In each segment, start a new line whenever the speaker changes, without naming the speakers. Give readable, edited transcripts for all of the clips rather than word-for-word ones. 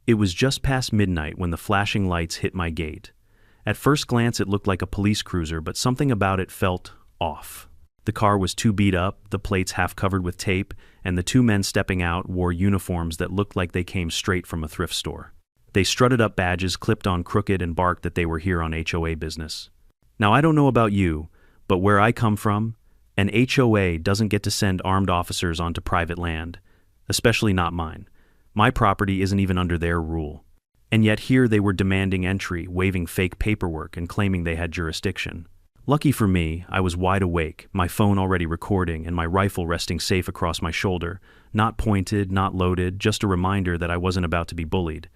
It was just past midnight when the flashing lights hit my gate. At first glance it looked like a police cruiser, but something about it felt off. The car was too beat up, the plates half covered with tape, and the two men stepping out wore uniforms that looked like they came straight from a thrift store. They strutted up badges clipped on crooked and barked that they were here on HOA business. Now I don't know about you, but where I come from, an HOA doesn't get to send armed officers onto private land, especially not mine. My property isn't even under their rule. And yet here they were demanding entry, waving fake paperwork and claiming they had jurisdiction. Lucky for me, I was wide awake, my phone already recording and my rifle resting safe across my shoulder, not pointed, not loaded, just a reminder that I wasn't about to be bullied.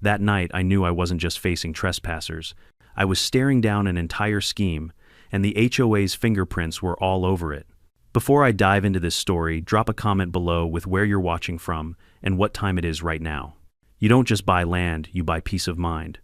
That night I knew I wasn't just facing trespassers. I was staring down an entire scheme, and the HOA's fingerprints were all over it. Before I dive into this story, drop a comment below with where you're watching from and what time it is right now. You don't just buy land, you buy peace of mind.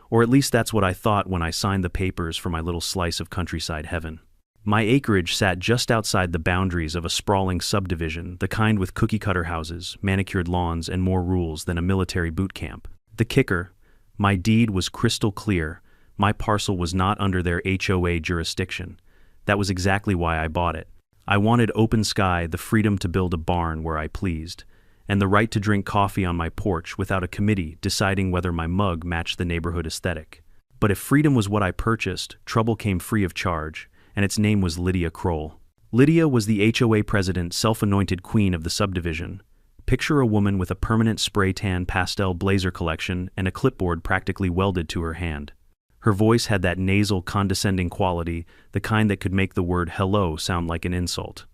Or at least that's what I thought when I signed the papers for my little slice of countryside heaven. My acreage sat just outside the boundaries of a sprawling subdivision, the kind with cookie-cutter houses, manicured lawns, and more rules than a military boot camp. The kicker, my deed was crystal clear. My parcel was not under their HOA jurisdiction. That was exactly why I bought it. I wanted open sky, the freedom to build a barn where I pleased, and the right to drink coffee on my porch without a committee deciding whether my mug matched the neighborhood aesthetic. But if freedom was what I purchased, trouble came free of charge, and its name was Lydia Kroll. Lydia was the HOA president, self-anointed queen of the subdivision. Picture a woman with a permanent spray tan pastel blazer collection and a clipboard practically welded to her hand. Her voice had that nasal, condescending quality, the kind that could make the word hello sound like an insult.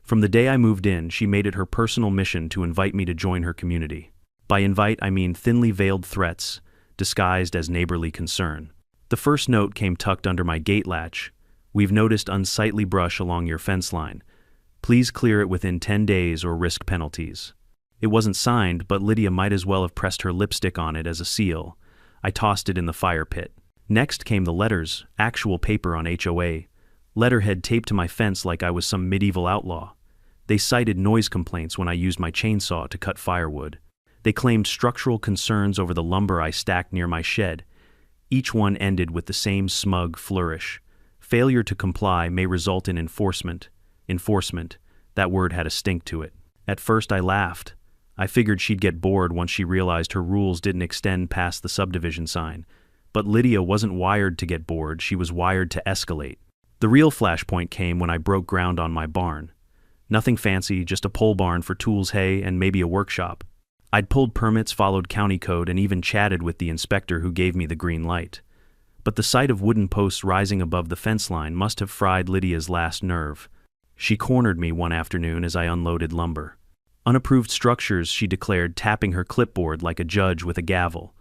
From the day I moved in, she made it her personal mission to invite me to join her community. By invite, I mean thinly veiled threats, disguised as neighborly concern. The first note came tucked under my gate latch. We've noticed unsightly brush along your fence line. Please clear it within 10 days or risk penalties. It wasn't signed, but Lydia might as well have pressed her lipstick on it as a seal. I tossed it in the fire pit. Next came the letters, actual paper on HOA. Letterhead taped to my fence like I was some medieval outlaw. They cited noise complaints when I used my chainsaw to cut firewood. They claimed structural concerns over the lumber I stacked near my shed. Each one ended with the same smug flourish. Failure to comply may result in enforcement. Enforcement, that word had a stink to it. At first I laughed. I figured she'd get bored once she realized her rules didn't extend past the subdivision sign. But Lydia wasn't wired to get bored, she was wired to escalate. The real flashpoint came when I broke ground on my barn. Nothing fancy, just a pole barn for tools, hay, and maybe a workshop. I'd pulled permits, followed county code, and even chatted with the inspector who gave me the green light. But the sight of wooden posts rising above the fence line must have fried Lydia's last nerve. She cornered me one afternoon as I unloaded lumber. Unapproved structures, she declared, tapping her clipboard like a judge with a gavel.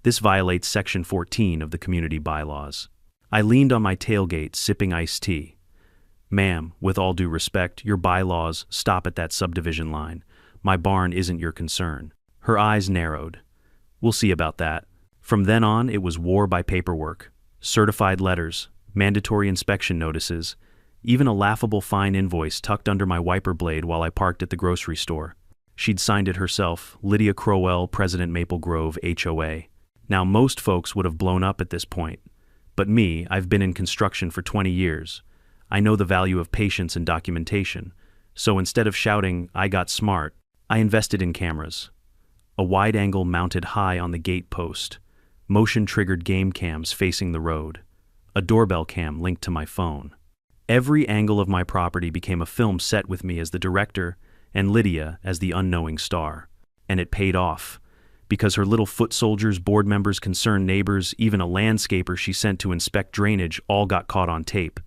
This violates Section 14 of the community bylaws. I leaned on my tailgate, sipping iced tea. Ma'am, with all due respect, your bylaws stop at that subdivision line. My barn isn't your concern. Her eyes narrowed. We'll see about that. From then on, it was war by paperwork. Certified letters, mandatory inspection notices, even a laughable fine invoice tucked under my wiper blade while I parked at the grocery store. She'd signed it herself, Lydia Crowell, President Maple Grove, HOA. Now, most folks would have blown up at this point. But me, I've been in construction for 20 years. I know the value of patience and documentation. So instead of shouting, I got smart, I invested in cameras. A wide angle mounted high on the gate post. Motion-triggered game cams facing the road. A doorbell cam linked to my phone. Every angle of my property became a film set with me as the director and Lydia as the unknowing star. And it paid off. Because her little foot soldiers, board members, concerned neighbors, even a landscaper she sent to inspect drainage all got caught on tape.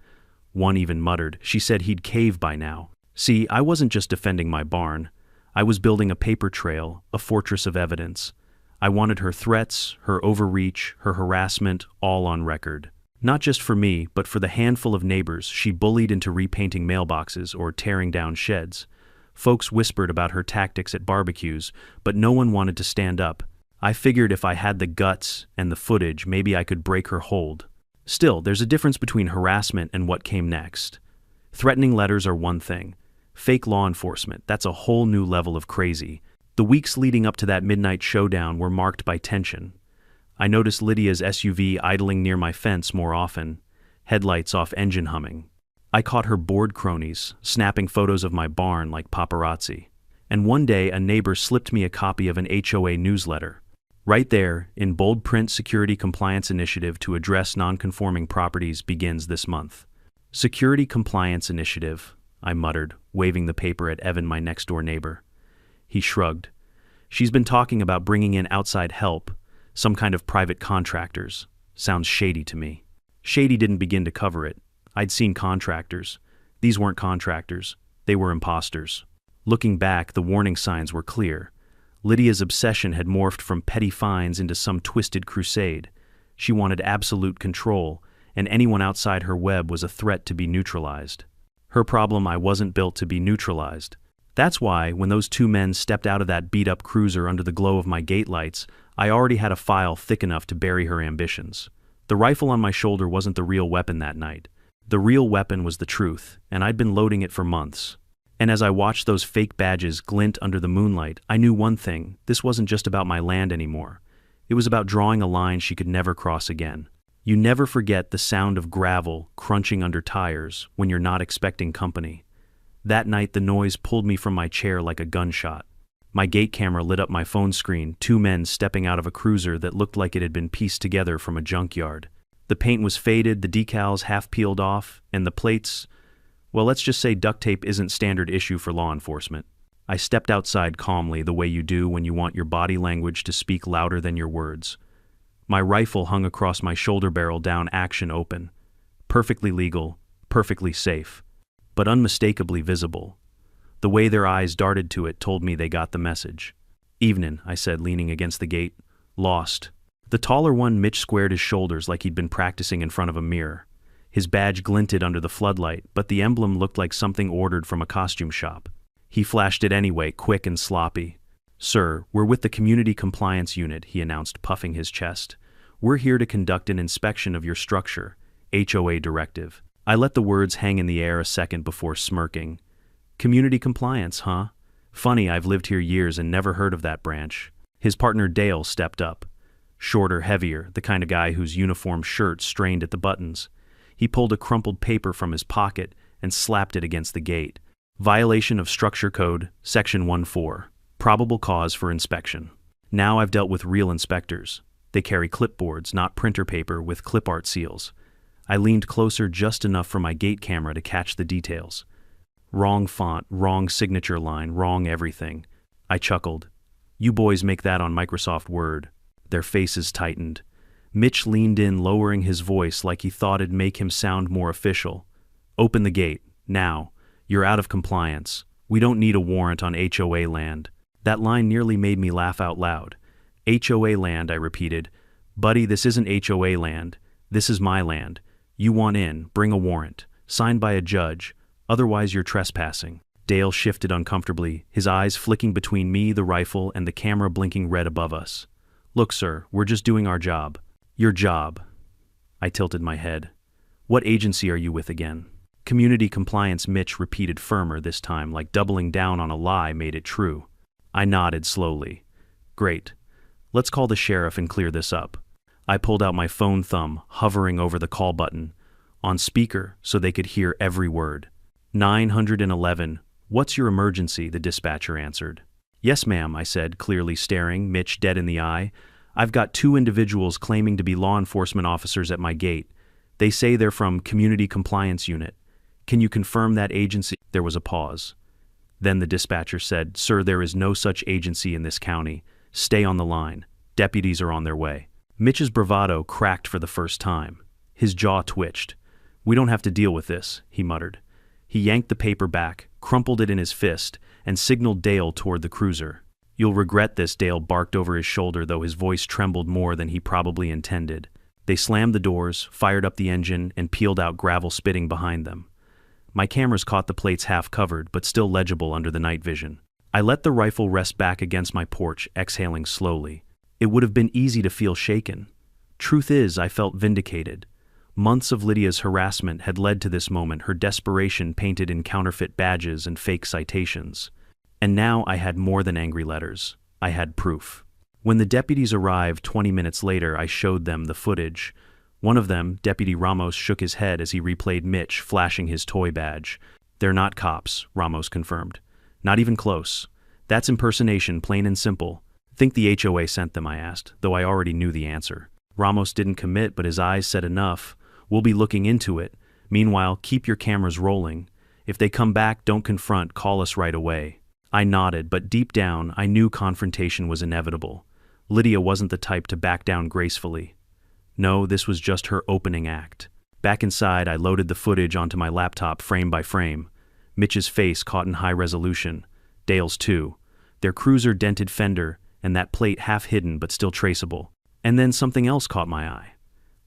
One even muttered, she said he'd cave by now. See, I wasn't just defending my barn. I was building a paper trail, a fortress of evidence. I wanted her threats, her overreach, her harassment, all on record. Not just for me, but for the handful of neighbors she bullied into repainting mailboxes or tearing down sheds. Folks whispered about her tactics at barbecues, but no one wanted to stand up. I figured if I had the guts and the footage, maybe I could break her hold. Still, there's a difference between harassment and what came next. Threatening letters are one thing. Fake law enforcement, that's a whole new level of crazy. The weeks leading up to that midnight showdown were marked by tension. I noticed Lydia's SUV idling near my fence more often, headlights off, engine humming. I caught her bored cronies, snapping photos of my barn like paparazzi. And one day a neighbor slipped me a copy of an HOA newsletter. Right there, in bold print, Security Compliance Initiative to address non-conforming properties begins this month. Security Compliance Initiative, I muttered, waving the paper at Evan, my next-door neighbor. He shrugged. She's been talking about bringing in outside help, some kind of private contractors. Sounds shady to me. Shady didn't begin to cover it. I'd seen contractors. These weren't contractors. They were imposters. Looking back, the warning signs were clear. Lydia's obsession had morphed from petty fines into some twisted crusade. She wanted absolute control, and anyone outside her web was a threat to be neutralized. Her problem: I wasn't built to be neutralized. That's why, when those two men stepped out of that beat-up cruiser under the glow of my gate lights, I already had a file thick enough to bury her ambitions. The rifle on my shoulder wasn't the real weapon that night. The real weapon was the truth, and I'd been loading it for months. And as I watched those fake badges glint under the moonlight, I knew one thing: this wasn't just about my land anymore. It was about drawing a line she could never cross again. You never forget the sound of gravel crunching under tires when you're not expecting company. That night the noise pulled me from my chair like a gunshot. My gate camera lit up my phone screen, two men stepping out of a cruiser that looked like it had been pieced together from a junkyard. The paint was faded, the decals half peeled off, and the plates, well, let's just say duct tape isn't standard issue for law enforcement. I stepped outside calmly, the way you do when you want your body language to speak louder than your words. My rifle hung across my shoulder barrel down, action open. Perfectly legal, perfectly safe, but unmistakably visible. The way their eyes darted to it told me they got the message. "Evenin'," I said, leaning against the gate. "Lost." The taller one, Mitch, squared his shoulders like he'd been practicing in front of a mirror. His badge glinted under the floodlight, but the emblem looked like something ordered from a costume shop. He flashed it anyway, quick and sloppy. "Sir, we're with the Community Compliance Unit," he announced, puffing his chest. "We're here to conduct an inspection of your structure. HOA directive." I let the words hang in the air a second before smirking. "Community compliance, huh? Funny, I've lived here years and never heard of that branch." His partner Dale stepped up. Shorter, heavier, the kind of guy whose uniform shirt strained at the buttons. He pulled a crumpled paper from his pocket and slapped it against the gate. "Violation of Structure Code, Section 14. Probable cause for inspection." Now I've dealt with real inspectors. They carry clipboards, not printer paper with clip art seals. I leaned closer just enough for my gate camera to catch the details. Wrong font, wrong signature line, wrong everything. I chuckled. "You boys make that on Microsoft Word." Their faces tightened. Mitch leaned in, lowering his voice like he thought it'd make him sound more official. "Open the gate, now. You're out of compliance. We don't need a warrant on HOA land." That line nearly made me laugh out loud. "HOA land," I repeated. "Buddy, this isn't HOA land. This is my land. You want in, bring a warrant, signed by a judge, otherwise you're trespassing." Dale shifted uncomfortably, his eyes flicking between me, the rifle, and the camera blinking red above us. "Look, sir, we're just doing our job." "Your job?" I tilted my head. "What agency are you with again?" "Community Compliance," Mitch repeated, firmer this time, like doubling down on a lie made it true. I nodded slowly. "Great. Let's call the sheriff and clear this up." I pulled out my phone, thumb hovering over the call button, on speaker so they could hear every word. 911, "What's your emergency?" the dispatcher answered. "Yes, ma'am," I said, clearly staring Mitch dead in the eye. "I've got two individuals claiming to be law enforcement officers at my gate. They say they're from Community Compliance Unit. Can you confirm that agency?" There was a pause. Then the dispatcher said, "Sir, there is no such agency in this county. Stay on the line. Deputies are on their way." Mitch's bravado cracked for the first time. His jaw twitched. "We don't have to deal with this," he muttered. He yanked the paper back, crumpled it in his fist, and signaled Dale toward the cruiser. "You'll regret this," Dale barked over his shoulder, though his voice trembled more than he probably intended. They slammed the doors, fired up the engine, and peeled out, gravel spitting behind them. My cameras caught the plates half covered, but still legible under the night vision. I let the rifle rest back against my porch, exhaling slowly. It would have been easy to feel shaken. Truth is, I felt vindicated. Months of Lydia's harassment had led to this moment, her desperation painted in counterfeit badges and fake citations. And now I had more than angry letters. I had proof. When the deputies arrived 20 minutes later, I showed them the footage. One of them, Deputy Ramos, shook his head as he replayed Mitch flashing his toy badge. "They're not cops," Ramos confirmed. "Not even close. That's impersonation, plain and simple." "Think the HOA sent them?" I asked, though I already knew the answer. Ramos didn't commit, but his eyes said enough. "We'll be looking into it. Meanwhile, keep your cameras rolling. If they come back, don't confront, call us right away." I nodded, but deep down, I knew confrontation was inevitable. Lydia wasn't the type to back down gracefully. No, this was just her opening act. Back inside, I loaded the footage onto my laptop frame by frame. Mitch's face caught in high resolution. Dale's too. Their cruiser-dented fender, and that plate half hidden but still traceable. And then something else caught my eye.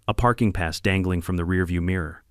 A parking pass dangling from the rearview mirror.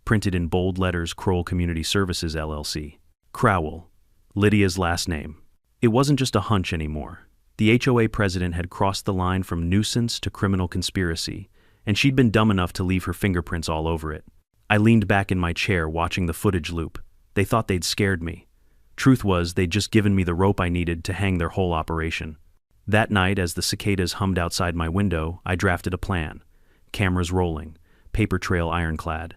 Printed in bold letters, Kroll Community Services, LLC. Crowell. Lydia's last name. It wasn't just a hunch anymore. The HOA president had crossed the line from nuisance to criminal conspiracy, and she'd been dumb enough to leave her fingerprints all over it. I leaned back in my chair watching the footage loop. They thought they'd scared me. Truth was, they'd just given me the rope I needed to hang their whole operation. That night, as the cicadas hummed outside my window, I drafted a plan. Cameras rolling, paper trail ironclad.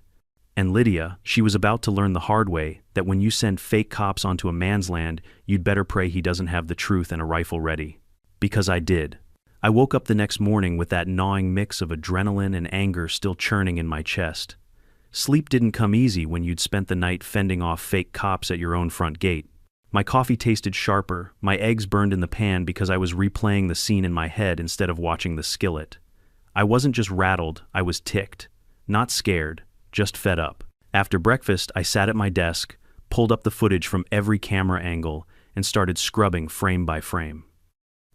And Lydia, she was about to learn the hard way that when you send fake cops onto a man's land, you'd better pray he doesn't have the truth and a rifle ready. Because I did. I woke up the next morning with that gnawing mix of adrenaline and anger still churning in my chest. Sleep didn't come easy when you'd spent the night fending off fake cops at your own front gate. My coffee tasted sharper, my eggs burned in the pan because I was replaying the scene in my head instead of watching the skillet. I wasn't just rattled, I was ticked. Not scared, just fed up. After breakfast, I sat at my desk, pulled up the footage from every camera angle, and started scrubbing frame by frame.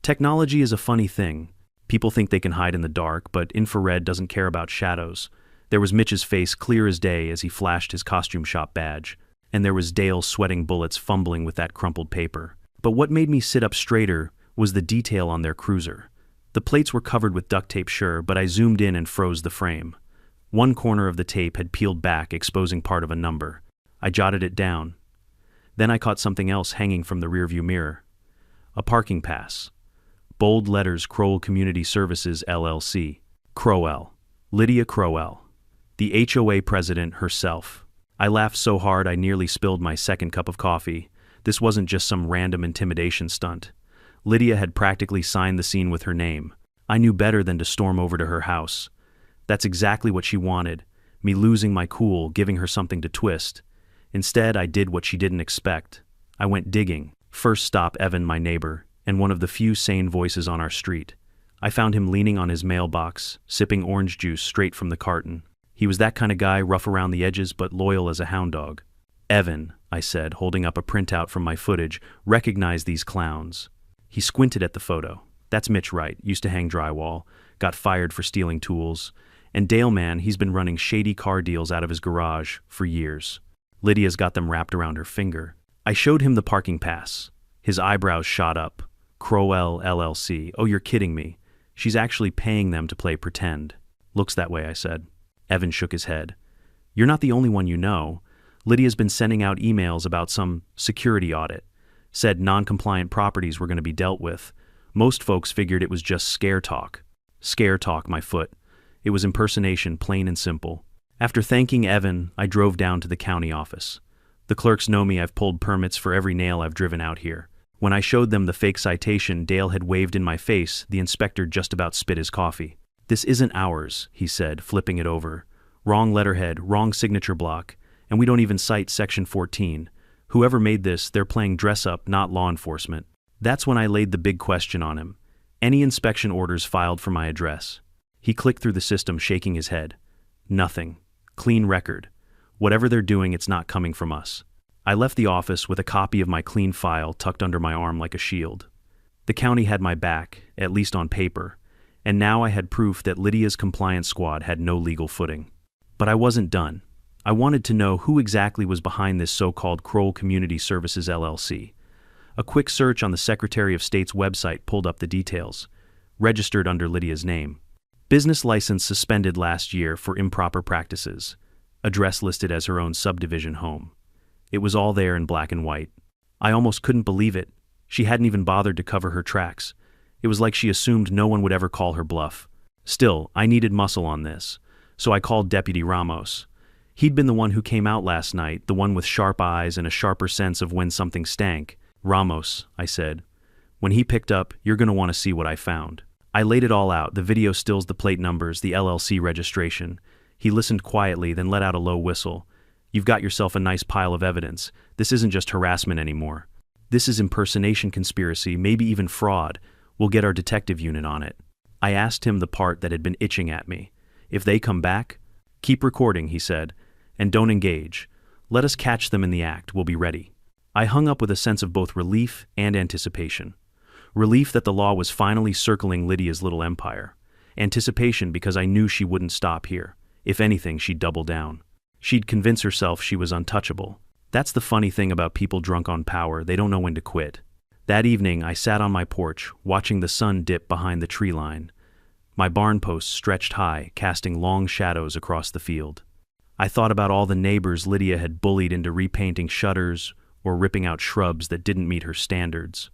Technology is a funny thing. People think they can hide in the dark, but infrared doesn't care about shadows. There was Mitch's face clear as day as he flashed his costume shop badge, and there was Dale sweating bullets fumbling with that crumpled paper. But what made me sit up straighter was the detail on their cruiser. The plates were covered with duct tape, sure, but I zoomed in and froze the frame. One corner of the tape had peeled back, exposing part of a number. I jotted it down. Then I caught something else hanging from the rearview mirror. A parking pass. Bold letters, Kroll Community Services, LLC. Crowell. Lydia Crowell. The HOA president herself. I laughed so hard I nearly spilled my second cup of coffee. This wasn't just some random intimidation stunt. Lydia had practically signed the scene with her name. I knew better than to storm over to her house. That's exactly what she wanted, me losing my cool, giving her something to twist. Instead, I did what she didn't expect. I went digging. First stop, Evan, my neighbor, and one of the few sane voices on our street. I found him leaning on his mailbox, sipping orange juice straight from the carton. He was that kind of guy, rough around the edges but loyal as a hound dog. "Evan," I said, holding up a printout from my footage, "recognize these clowns." He squinted at the photo. "That's Mitch Wright, used to hang drywall, got fired for stealing tools. And Dale, man, he's been running shady car deals out of his garage for years. Lydia's got them wrapped around her finger." I showed him the parking pass. His eyebrows shot up. "Crowell, LLC. Oh, you're kidding me. She's actually paying them to play pretend." "Looks that way," I said. Evan shook his head. "You're not the only one you know. Lydia's been sending out emails about some security audit. Said non-compliant properties were going to be dealt with. Most folks figured it was just scare talk." Scare talk, my foot. It was impersonation, plain and simple. After thanking Evan, I drove down to the county office. The clerks know me. I've pulled permits for every nail I've driven out here. When I showed them the fake citation Dale had waved in my face, the inspector just about spit his coffee. "This isn't ours," he said, flipping it over. "Wrong letterhead, wrong signature block, and we don't even cite Section 14. Whoever made this, they're playing dress-up, not law enforcement." That's when I laid the big question on him. Any inspection orders filed for my address? He clicked through the system, shaking his head. "Nothing. Clean record. Whatever they're doing, it's not coming from us." I left the office with a copy of my clean file tucked under my arm like a shield. The county had my back, at least on paper, and now I had proof that Lydia's compliance squad had no legal footing. But I wasn't done. I wanted to know who exactly was behind this so-called Kroll Community Services, LLC. A quick search on the Secretary of State's website pulled up the details. Registered under Lydia's name. Business license suspended last year for improper practices. Address listed as her own subdivision home. It was all there in black and white. I almost couldn't believe it. She hadn't even bothered to cover her tracks. It was like she assumed no one would ever call her bluff. Still, I needed muscle on this, so I called Deputy Ramos. He'd been the one who came out last night, the one with sharp eyes and a sharper sense of when something stank. "Ramos," I said. "When he picked up, you're going to want to see what I found." I laid it all out, the video stills, the plate numbers, the LLC registration. He listened quietly, then let out a low whistle. "You've got yourself a nice pile of evidence. This isn't just harassment anymore. This is impersonation conspiracy, maybe even fraud. We'll get our detective unit on it." I asked him the part that had been itching at me. "If they come back?" "Keep recording," he said, "and don't engage. Let us catch them in the act, we'll be ready." I hung up with a sense of both relief and anticipation. Relief that the law was finally circling Lydia's little empire. Anticipation because I knew she wouldn't stop here. If anything, she'd double down. She'd convince herself she was untouchable. That's the funny thing about people drunk on power, they don't know when to quit. That evening, I sat on my porch, watching the sun dip behind the tree line. My barn posts stretched high, casting long shadows across the field. I thought about all the neighbors Lydia had bullied into repainting shutters or ripping out shrubs that didn't meet her standards.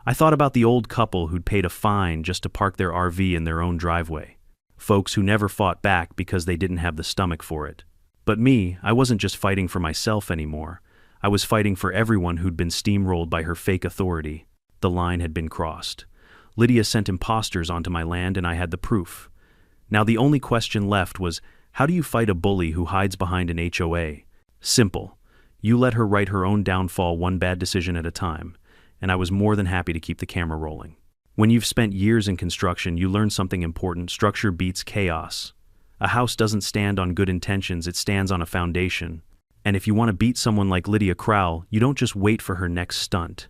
I thought about the old couple who'd paid a fine just to park their RV in their own driveway. Folks who never fought back because they didn't have the stomach for it. But me, I wasn't just fighting for myself anymore. I was fighting for everyone who'd been steamrolled by her fake authority. The line had been crossed. Lydia sent imposters onto my land and I had the proof. Now the only question left was, how do you fight a bully who hides behind an HOA? Simple. You let her write her own downfall one bad decision at a time. And I was more than happy to keep the camera rolling. When you've spent years in construction, you learn something important: structure beats chaos. A house doesn't stand on good intentions, it stands on a foundation. And if you want to beat someone like Lydia Crowell, you don't just wait for her next stunt.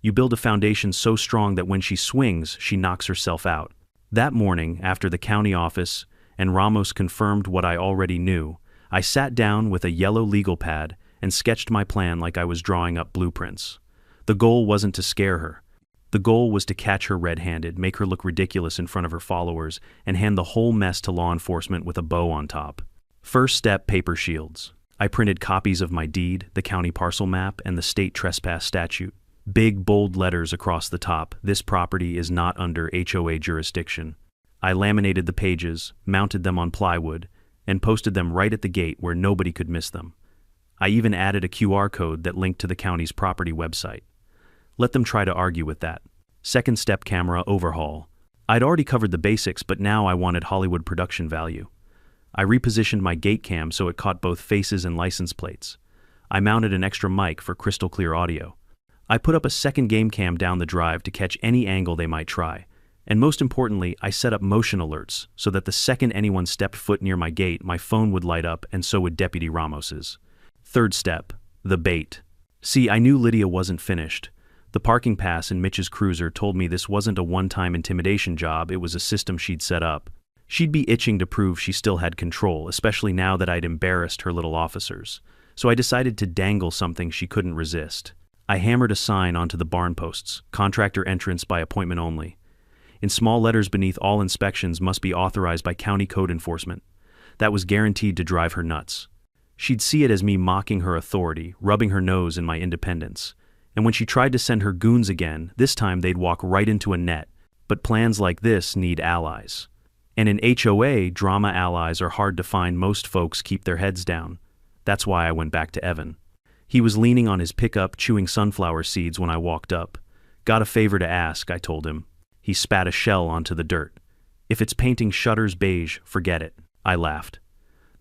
You build a foundation so strong that when she swings, she knocks herself out. That morning, after the county office and Ramos confirmed what I already knew, I sat down with a yellow legal pad and sketched my plan like I was drawing up blueprints. The goal wasn't to scare her. The goal was to catch her red-handed, make her look ridiculous in front of her followers, and hand the whole mess to law enforcement with a bow on top. First step, paper shields. I printed copies of my deed, the county parcel map, and the state trespass statute. Big, bold letters across the top: "This property is not under HOA jurisdiction." I laminated the pages, mounted them on plywood, and posted them right at the gate where nobody could miss them. I even added a QR code that linked to the county's property website. Let them try to argue with that. Second step, camera overhaul. I'd already covered the basics, but now I wanted Hollywood production value. I repositioned my gate cam so it caught both faces and license plates. I mounted an extra mic for crystal clear audio. I put up a second game cam down the drive to catch any angle they might try. And most importantly, I set up motion alerts so that the second anyone stepped foot near my gate, my phone would light up, and so would Deputy Ramos's. Third step, the bait. See, I knew Lydia wasn't finished. The parking pass in Mitch's cruiser told me this wasn't a one-time intimidation job, it was a system she'd set up. She'd be itching to prove she still had control, especially now that I'd embarrassed her little officers. So I decided to dangle something she couldn't resist. I hammered a sign onto the barn posts: "Contractor entrance by appointment only." In small letters beneath, "All inspections must be authorized by county code enforcement." That was guaranteed to drive her nuts. She'd see it as me mocking her authority, rubbing her nose in my independence. And when she tried to send her goons again, this time they'd walk right into a net. But plans like this need allies. And in HOA, drama allies are hard to find. Most folks keep their heads down. That's why I went back to Evan. He was leaning on his pickup, chewing sunflower seeds when I walked up. "Got a favor to ask," I told him. He spat a shell onto the dirt. "If it's painting shutters beige, forget it." I laughed.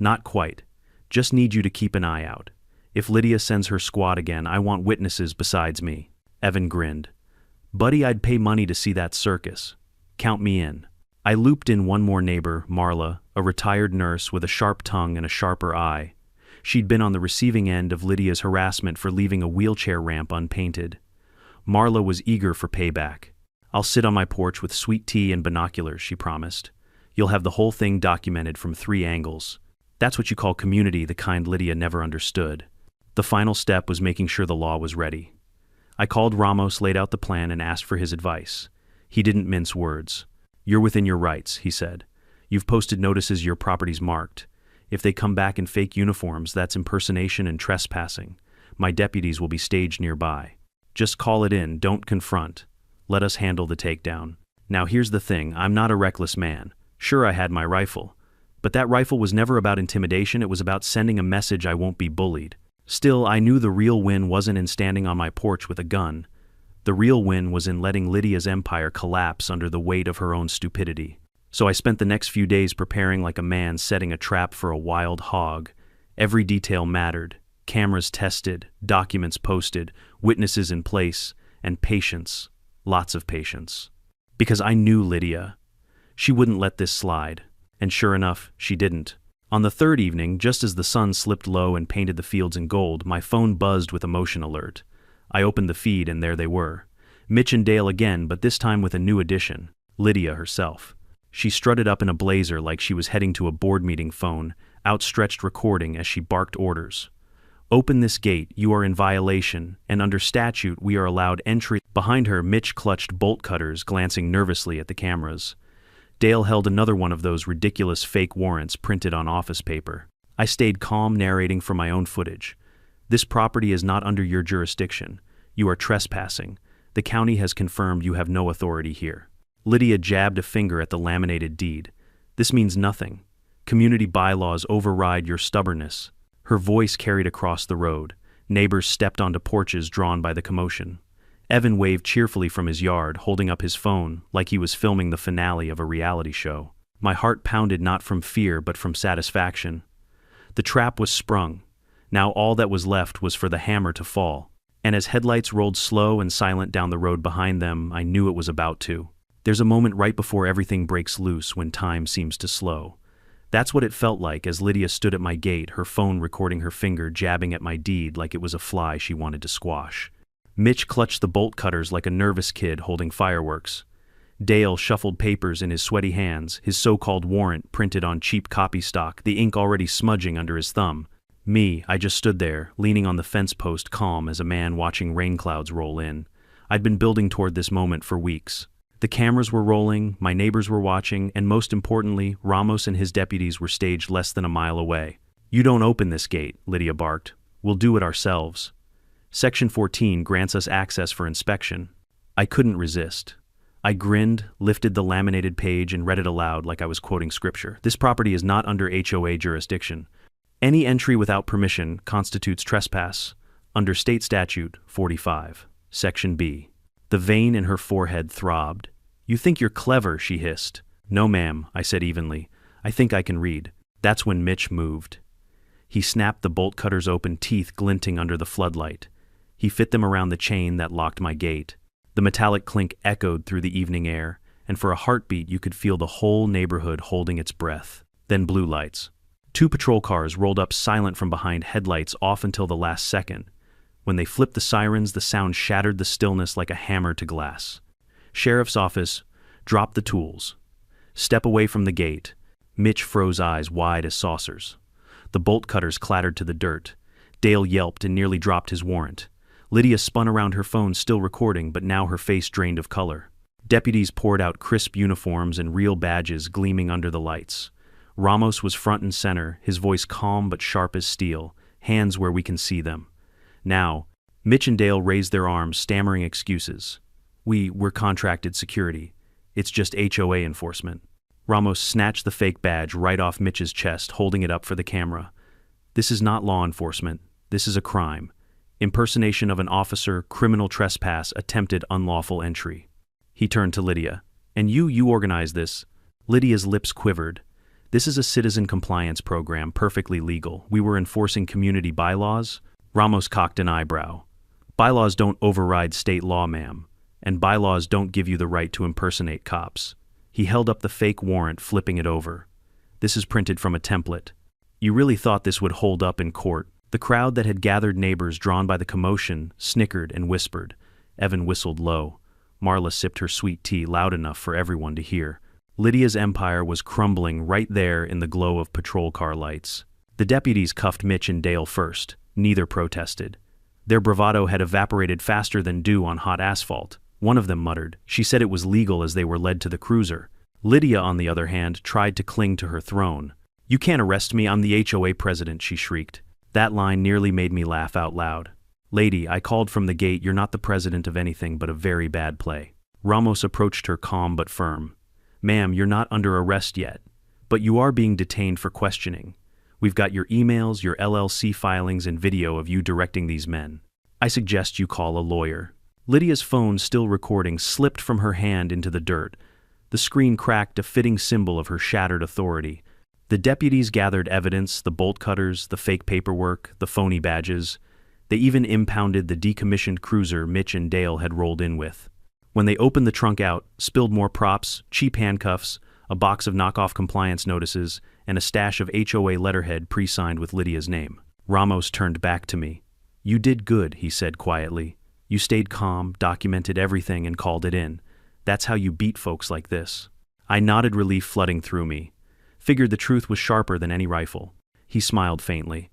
"Not quite. Just need you to keep an eye out. If Lydia sends her squad again, I want witnesses besides me." Evan grinned. "Buddy, I'd pay money to see that circus. Count me in." I looped in one more neighbor, Marla, a retired nurse with a sharp tongue and a sharper eye. She'd been on the receiving end of Lydia's harassment for leaving a wheelchair ramp unpainted. Marla was eager for payback. "I'll sit on my porch with sweet tea and binoculars," she promised. "You'll have the whole thing documented from 3 angles. That's what you call community, the kind Lydia never understood." The final step was making sure the law was ready. I called Ramos, laid out the plan, and asked for his advice. He didn't mince words. "You're within your rights," he said. "You've posted notices your property's marked. If they come back in fake uniforms, that's impersonation and trespassing. My deputies will be staged nearby. Just call it in, don't confront. Let us handle the takedown. Now here's the thing, I'm not a reckless man. Sure, I had my rifle. But that rifle was never about intimidation, it was about sending a message I won't be bullied. Still, I knew the real win wasn't in standing on my porch with a gun. The real win was in letting Lydia's empire collapse under the weight of her own stupidity. So I spent the next few days preparing like a man setting a trap for a wild hog. Every detail mattered. Cameras tested, documents posted, witnesses in place, and patience. Lots of patience. Because I knew Lydia. She wouldn't let this slide. And sure enough, she didn't. On the third evening, just as the sun slipped low and painted the fields in gold, my phone buzzed with a motion alert. I opened the feed and there they were. Mitch and Dale again, but this time with a new addition. Lydia herself. She strutted up in a blazer like she was heading to a board meeting phone, outstretched recording as she barked orders. Open this gate, you are in violation, and under statute we are allowed entry. Behind her, Mitch clutched bolt cutters, glancing nervously at the cameras. Dale held another one of those ridiculous fake warrants printed on office paper. I stayed calm, narrating from my own footage. This property is not under your jurisdiction. You are trespassing. The county has confirmed you have no authority here. Lydia jabbed a finger at the laminated deed. This means nothing. Community bylaws override your stubbornness. Her voice carried across the road. Neighbors stepped onto porches drawn by the commotion. Evan waved cheerfully from his yard, holding up his phone like he was filming the finale of a reality show. My heart pounded not from fear but from satisfaction. The trap was sprung. Now all that was left was for the hammer to fall. And as headlights rolled slow and silent down the road behind them, I knew it was about to. There's a moment right before everything breaks loose when time seems to slow. That's what it felt like as Lydia stood at my gate, her phone recording her finger jabbing at my deed like it was a fly she wanted to squash. Mitch clutched the bolt cutters like a nervous kid holding fireworks. Dale shuffled papers in his sweaty hands, his so-called warrant printed on cheap copy stock, the ink already smudging under his thumb. Me, I just stood there, leaning on the fence post, calm as a man watching rain clouds roll in. I'd been building toward this moment for weeks. The cameras were rolling, my neighbors were watching, and most importantly, Ramos and his deputies were staged less than a mile away. You don't open this gate, Lydia barked. We'll do it ourselves. Section 14 grants us access for inspection. I couldn't resist. I grinned, lifted the laminated page, and read it aloud like I was quoting scripture. This property is not under HOA jurisdiction. Any entry without permission constitutes trespass, under State Statute 45, Section B. The vein in her forehead throbbed. You think you're clever, she hissed. No, ma'am, I said evenly. I think I can read. That's when Mitch moved. He snapped the bolt cutters open, teeth glinting under the floodlight. He fit them around the chain that locked my gate. The metallic clink echoed through the evening air, and for a heartbeat you could feel the whole neighborhood holding its breath. Then blue lights. 2 patrol cars rolled up silent from behind, headlights off until the last second. When they flipped the sirens, the sound shattered the stillness like a hammer to glass. Sheriff's office, drop the tools. Step away from the gate. Mitch froze, eyes wide as saucers. The bolt cutters clattered to the dirt. Dale yelped and nearly dropped his warrant. Lydia spun around her phone, still recording, but now her face drained of color. Deputies poured out crisp uniforms and real badges gleaming under the lights. Ramos was front and center, his voice calm but sharp as steel, hands where we can see them. Now, Mitch and Dale raised their arms, stammering excuses. We're contracted security. It's just HOA enforcement. Ramos snatched the fake badge right off Mitch's chest, holding it up for the camera. This is not law enforcement. This is a crime. Impersonation of an officer, criminal trespass, attempted unlawful entry. He turned to Lydia. And you organize this. Lydia's lips quivered. This is a citizen compliance program, perfectly legal. We were enforcing community bylaws. Ramos cocked an eyebrow. Bylaws don't override state law, ma'am. And bylaws don't give you the right to impersonate cops. He held up the fake warrant, flipping it over. This is printed from a template. You really thought this would hold up in court? The crowd that had gathered, neighbors drawn by the commotion, snickered and whispered. Evan whistled low. Marla sipped her sweet tea loud enough for everyone to hear. Lydia's empire was crumbling right there in the glow of patrol car lights. The deputies cuffed Mitch and Dale first. Neither protested. Their bravado had evaporated faster than dew on hot asphalt. One of them muttered. She said it was legal as they were led to the cruiser. Lydia, on the other hand, tried to cling to her throne. You can't arrest me, I'm the HOA president, she shrieked. That line nearly made me laugh out loud. "Lady, I called from the gate. You're not the president of anything but a very bad play." Ramos approached her calm but firm. "Ma'am, you're not under arrest yet, but you are being detained for questioning. We've got your emails, your LLC filings, and video of you directing these men. I suggest you call a lawyer." Lydia's phone, still recording, slipped from her hand into the dirt. The screen cracked, a fitting symbol of her shattered authority. The deputies gathered evidence, the bolt cutters, the fake paperwork, the phony badges. They even impounded the decommissioned cruiser Mitch and Dale had rolled in with. When they opened the trunk out, spilled more props, cheap handcuffs, a box of knockoff compliance notices, and a stash of HOA letterhead pre-signed with Lydia's name. Ramos turned back to me. "You did good," he said quietly. "You stayed calm, documented everything, and called it in. That's how you beat folks like this." I nodded, relief flooding through me. Figured the truth was sharper than any rifle. He smiled faintly.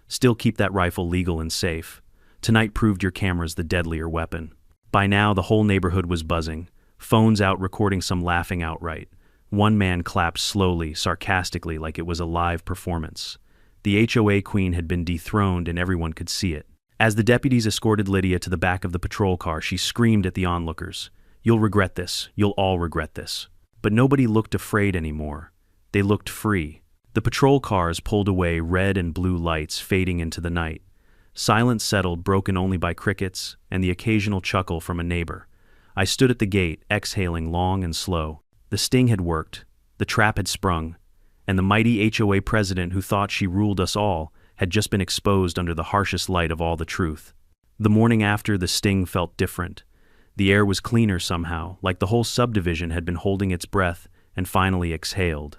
"Still keep that rifle legal and safe. Tonight proved your camera's the deadlier weapon." By now, the whole neighborhood was buzzing. Phones out recording some laughing outright. One man clapped slowly, sarcastically, like it was a live performance. The HOA queen had been dethroned and everyone could see it. As the deputies escorted Lydia to the back of the patrol car, she screamed at the onlookers, "You'll regret this. You'll all regret this." But nobody looked afraid anymore. They looked free. The patrol cars pulled away, red and blue lights fading into the night. Silence settled, broken only by crickets and the occasional chuckle from a neighbor. I stood at the gate, exhaling long and slow. The sting had worked, the trap had sprung, and the mighty HOA president who thought she ruled us all had just been exposed under the harshest light of all the truth. The morning after, the sting felt different. The air was cleaner somehow, like the whole subdivision had been holding its breath and finally exhaled.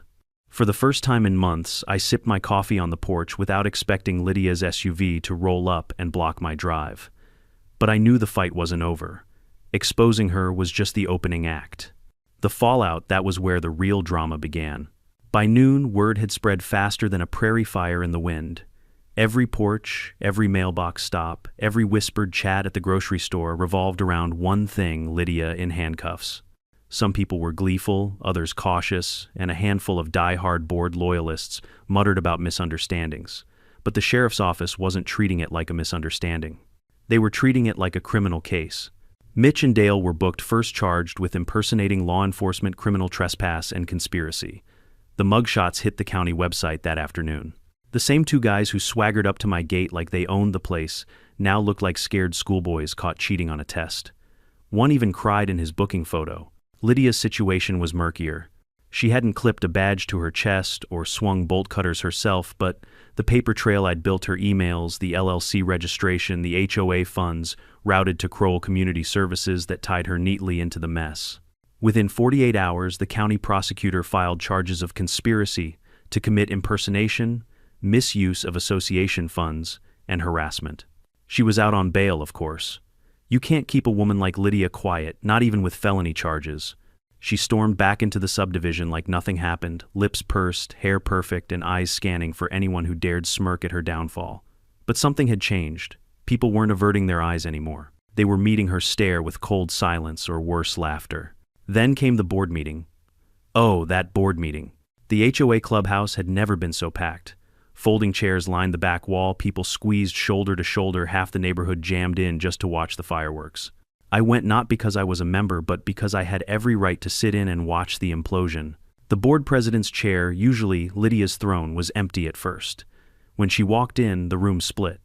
For the first time in months, I sipped my coffee on the porch without expecting Lydia's SUV to roll up and block my drive. But I knew the fight wasn't over. Exposing her was just the opening act. The fallout, that was where the real drama began. By noon, word had spread faster than a prairie fire in the wind. Every porch, every mailbox stop, every whispered chat at the grocery store revolved around one thing: Lydia in handcuffs. Some people were gleeful, others cautious, and a handful of die-hard board loyalists muttered about misunderstandings. But the sheriff's office wasn't treating it like a misunderstanding. They were treating it like a criminal case. Mitch and Dale were booked, first charged with impersonating law enforcement, criminal trespass, and conspiracy. The mugshots hit the county website that afternoon. The same two guys who swaggered up to my gate like they owned the place now looked like scared schoolboys caught cheating on a test. One even cried in his booking photo. Lydia's situation was murkier. She hadn't clipped a badge to her chest or swung bolt cutters herself, but the paper trail I'd built, her emails, the LLC registration, the HOA funds routed to Crowell Community Services that tied her neatly into the mess. Within 48 hours, the county prosecutor filed charges of conspiracy to commit impersonation, misuse of association funds, and harassment. She was out on bail, of course. You can't keep a woman like Lydia quiet, not even with felony charges. She stormed back into the subdivision like nothing happened, lips pursed, hair perfect, and eyes scanning for anyone who dared smirk at her downfall. But something had changed. People weren't averting their eyes anymore. They were meeting her stare with cold silence or worse, laughter. Then came the board meeting. Oh, that board meeting. The HOA clubhouse had never been so packed. Folding chairs lined the back wall, people squeezed shoulder to shoulder, half the neighborhood jammed in just to watch the fireworks. I went not because I was a member, but because I had every right to sit in and watch the implosion. The board president's chair, usually Lydia's throne, was empty at first. When she walked in, the room split.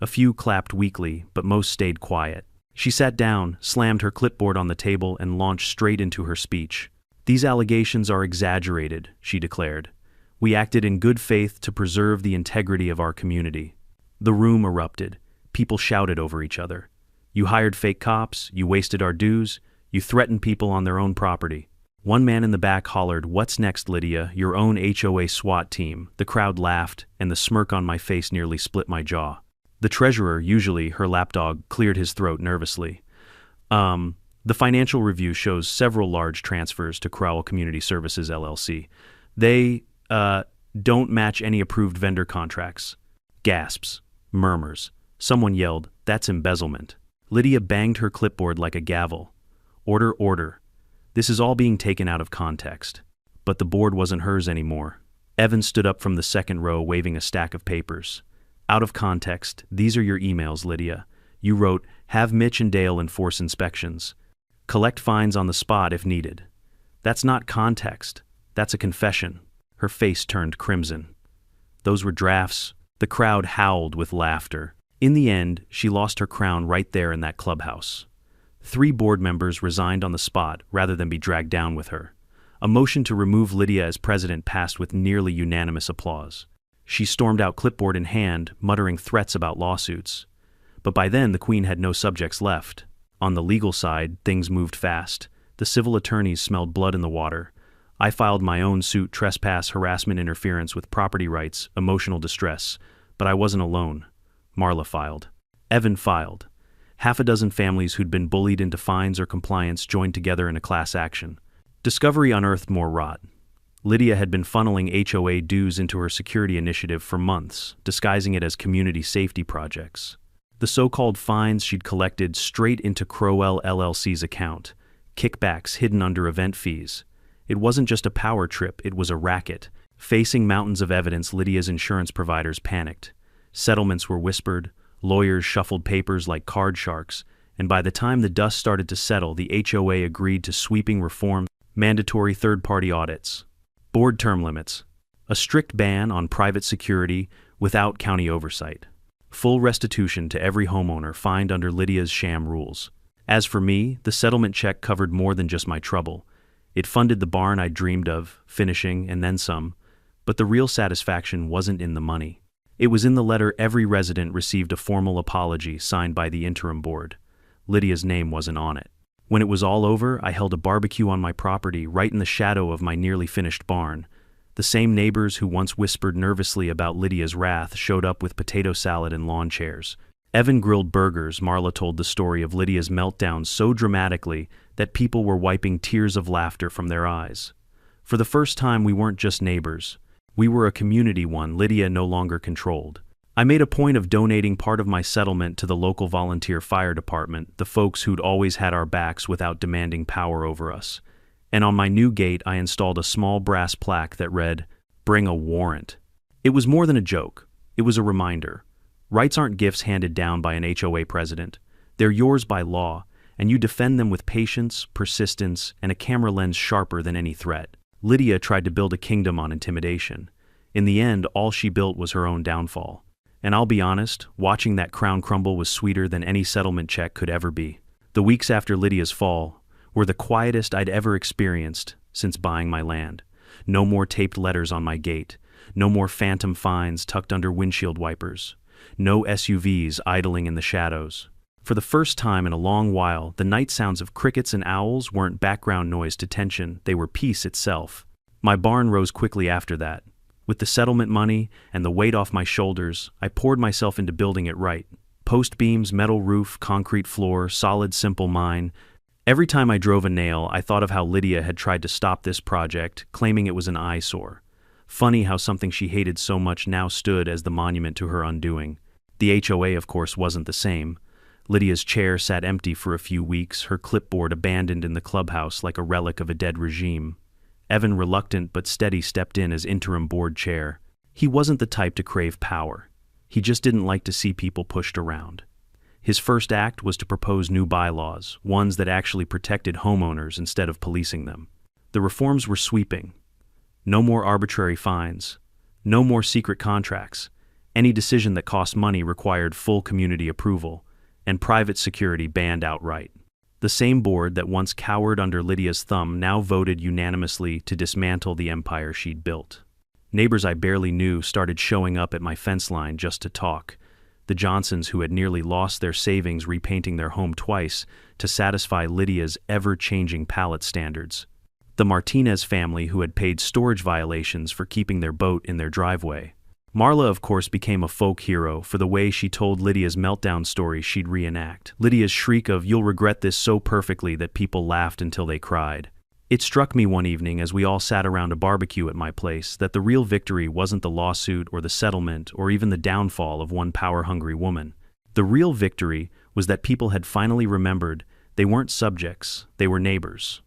A few clapped weakly, but most stayed quiet. She sat down, slammed her clipboard on the table, and launched straight into her speech. "These allegations are exaggerated," she declared. "We acted in good faith to preserve the integrity of our community." The room erupted. People shouted over each other. "You hired fake cops, you wasted our dues, you threatened people on their own property." One man in the back hollered, "What's next, Lydia? Your own HOA SWAT team." The crowd laughed, and the smirk on my face nearly split my jaw. The treasurer, usually her lapdog, cleared his throat nervously. The financial review shows several large transfers to Crowell Community Services, LLC. They, don't match any approved vendor contracts." Gasps. Murmurs. Someone yelled, "That's embezzlement." Lydia banged her clipboard like a gavel. "Order, order. This is all being taken out of context." But the board wasn't hers anymore. Evan stood up from the second row, waving a stack of papers. "Out of context. These are your emails, Lydia. You wrote, "Have Mitch and Dale enforce inspections. Collect fines on the spot if needed." That's not context. That's a confession. Her face turned crimson. Those were drafts. The crowd howled with laughter. In the end, she lost her crown right there in that clubhouse. 3 board members resigned on the spot rather than be dragged down with her. A motion to remove Lydia as president passed with nearly unanimous applause. She stormed out clipboard in hand, muttering threats about lawsuits. But by then, the Queen had no subjects left. On the legal side, things moved fast. The civil attorneys smelled blood in the water. I filed my own suit: trespass, harassment, interference with property rights, emotional distress. But I wasn't alone. Marla filed. Evan filed. Half a dozen families who'd been bullied into fines or compliance joined together in a class action. Discovery unearthed more rot. Lydia had been funneling HOA dues into her security initiative for months, disguising it as community safety projects. The so-called fines she'd collected straight into Crowell LLC's account, kickbacks hidden under event fees. It wasn't just a power trip, it was a racket. Facing mountains of evidence, Lydia's insurance providers panicked. Settlements were whispered, lawyers shuffled papers like card sharks, and by the time the dust started to settle, the HOA agreed to sweeping reforms: mandatory third-party audits, board term limits, a strict ban on private security without county oversight, full restitution to every homeowner fined under Lydia's sham rules. As for me, the settlement check covered more than just my trouble. It funded the barn I dreamed of, finishing, and then some, but the real satisfaction wasn't in the money. It was in the letter every resident received: a formal apology signed by the interim board. Lydia's name wasn't on it. When it was all over, I held a barbecue on my property right in the shadow of my nearly finished barn. The same neighbors who once whispered nervously about Lydia's wrath showed up with potato salad and lawn chairs. Evan grilled burgers. Marla told the story of Lydia's meltdown so dramatically that people were wiping tears of laughter from their eyes. For the first time, we weren't just neighbors. We were a community, one Lydia no longer controlled. I made a point of donating part of my settlement to the local volunteer fire department, the folks who'd always had our backs without demanding power over us. And on my new gate, I installed a small brass plaque that read, "Bring a warrant." It was more than a joke. It was a reminder. Rights aren't gifts handed down by an HOA president. They're yours by law, and you defend them with patience, persistence, and a camera lens sharper than any threat. Lydia tried to build a kingdom on intimidation. In the end, all she built was her own downfall. And I'll be honest, watching that crown crumble was sweeter than any settlement check could ever be. The weeks after Lydia's fall were the quietest I'd ever experienced since buying my land. No more taped letters on my gate. No more phantom fines tucked under windshield wipers. No SUVs idling in the shadows. For the first time in a long while, the night sounds of crickets and owls weren't background noise to tension, they were peace itself. My barn rose quickly after that. With the settlement money and the weight off my shoulders, I poured myself into building it right. Post beams, metal roof, concrete floor, solid, simple mine. Every time I drove a nail, I thought of how Lydia had tried to stop this project, claiming it was an eyesore. Funny how something she hated so much now stood as the monument to her undoing. The HOA, of course, wasn't the same. Lydia's chair sat empty for a few weeks, her clipboard abandoned in the clubhouse like a relic of a dead regime. Evan, reluctant but steady, stepped in as interim board chair. He wasn't the type to crave power. He just didn't like to see people pushed around. His first act was to propose new bylaws, ones that actually protected homeowners instead of policing them. The reforms were sweeping. No more arbitrary fines. No more secret contracts. Any decision that cost money required full community approval, and private security banned outright. The same board that once cowered under Lydia's thumb now voted unanimously to dismantle the empire she'd built. Neighbors I barely knew started showing up at my fence line just to talk. The Johnsons, who had nearly lost their savings repainting their home twice to satisfy Lydia's ever-changing palate standards. The Martinez family, who had paid storage violations for keeping their boat in their driveway. Marla, of course, became a folk hero for the way she told Lydia's meltdown story she'd reenact. Lydia's shriek of "You'll regret this" so perfectly that people laughed until they cried. It struck me one evening as we all sat around a barbecue at my place that the real victory wasn't the lawsuit or the settlement or even the downfall of one power-hungry woman. The real victory was that people had finally remembered they weren't subjects, they were neighbors.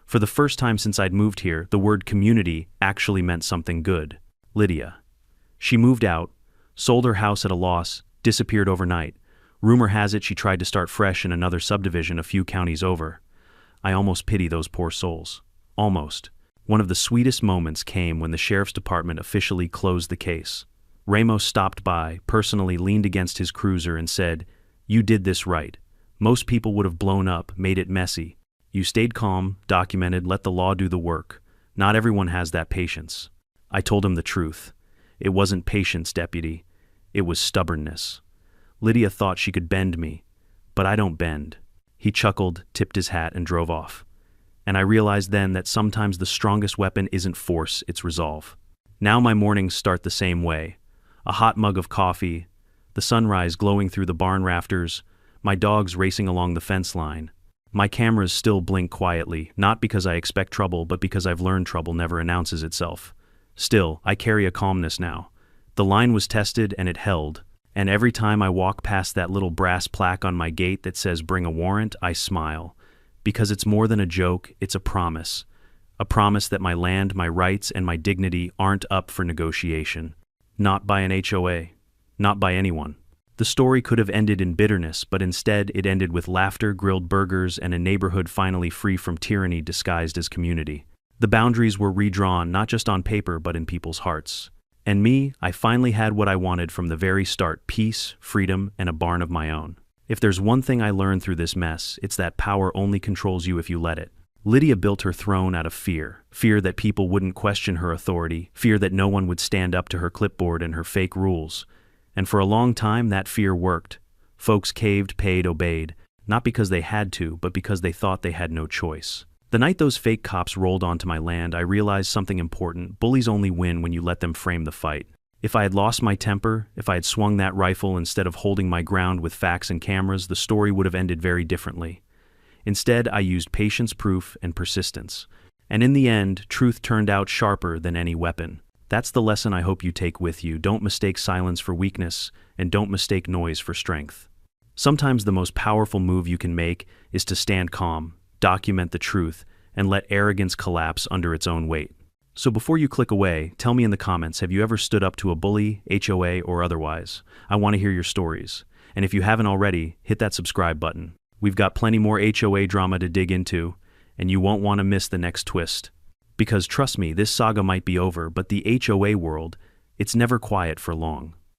For the first time since I'd moved here, the word community actually meant something good. Lydia. She moved out, sold her house at a loss, disappeared overnight. Rumor has it she tried to start fresh in another subdivision a few counties over. I almost pity those poor souls. Almost. One of the sweetest moments came when the sheriff's department officially closed the case. Ramos stopped by, personally leaned against his cruiser and said, "You did this right. Most people would have blown up, made it messy. You stayed calm, documented, let the law do the work. Not everyone has that patience." I told him the truth. It wasn't patience, deputy. It was stubbornness. Lydia thought she could bend me, but I don't bend. He chuckled, tipped his hat, and drove off. And I realized then that sometimes the strongest weapon isn't force, it's resolve. Now my mornings start the same way. A hot mug of coffee, the sunrise glowing through the barn rafters, my dogs racing along the fence line. My cameras still blink quietly, not because I expect trouble, but because I've learned trouble never announces itself. Still, I carry a calmness now. The line was tested and it held. And every time I walk past that little brass plaque on my gate that says "Bring a warrant," I smile. Because it's more than a joke, it's a promise. A promise that my land, my rights, and my dignity aren't up for negotiation. Not by an HOA. Not by anyone. The story could have ended in bitterness, but instead it ended with laughter, grilled burgers, and a neighborhood finally free from tyranny disguised as community. The boundaries were redrawn not just on paper but in people's hearts. And me, I finally had what I wanted from the very start: peace, freedom, and a barn of my own. If there's one thing I learned through this mess, it's that power only controls you if you let it. Lydia built her throne out of fear. Fear that people wouldn't question her authority. Fear that no one would stand up to her clipboard and her fake rules. And for a long time, that fear worked. Folks caved, paid, obeyed. Not because they had to, but because they thought they had no choice. The night those fake cops rolled onto my land, I realized something important. Bullies only win when you let them frame the fight. If I had lost my temper, if I had swung that rifle instead of holding my ground with facts and cameras, the story would have ended very differently. Instead, I used patience, proof, and persistence. And in the end, truth turned out sharper than any weapon. That's the lesson I hope you take with you. Don't mistake silence for weakness, and don't mistake noise for strength. Sometimes the most powerful move you can make is to stand calm, document the truth, and let arrogance collapse under its own weight. So before you click away, tell me in the comments, have you ever stood up to a bully, HOA, or otherwise? I want to hear your stories. And if you haven't already, hit that subscribe button. We've got plenty more HOA drama to dig into, and you won't want to miss the next twist. Because trust me, this saga might be over, but the HOA world, it's never quiet for long.